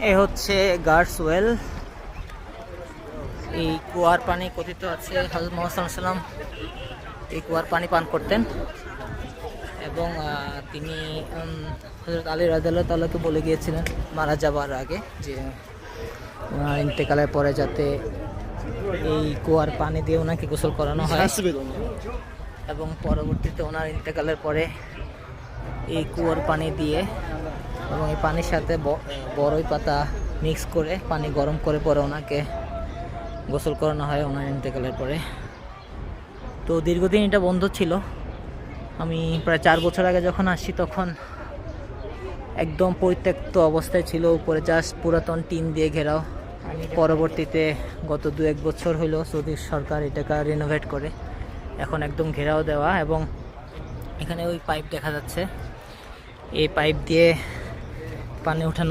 এ হচ্ছে guards well. এই কুয়ার পানি কথিত আছে হযরত মুহাম্মদ সাল্লাল্লাহু আলাইহি ওয়াসাল্লাম এই কুয়ার পানি পান করতেন এবং তিনি হযরত আলী রাদিয়াল্লাহু তাআলাকে বলে গিয়েছিলেন মারা যাবার আগে যে ওনার ইন্তেকালের পরে যাতে এই কুয়ার পানি দিয়ে ওনাকে গোসল করানো হয় এবং পরবর্তীতে ওনার ইন্তেকালের পরে এই কুয়ার পানি দিয়ে এবং এই পানির সাথে বড়ই পাতা মিক্স করে পানি গরম করে পরে ওনাকে গোসল করানো হয় ওনার ইন্তেকালের পরে। তো দীর্ঘদিন এটা বন্ধ ছিল। আমি প্রায় 4 বছর আগে যখন আসছি তখন একদম পরিত্যক্ত অবস্থায় ছিল, উপরে জাস্ট পুরাতন টিন দিয়ে ঘেরাও। আমি পরবর্তীতে গত 2-1 বছর হলো সৌদি সরকার এটাকে রিনোভেট করে এখন একদম ঘেরাও দেওয়া এবং এখানে ওই পাইপ দেখা যাচ্ছে, এই পাইপ দিয়ে পানি ওঠানো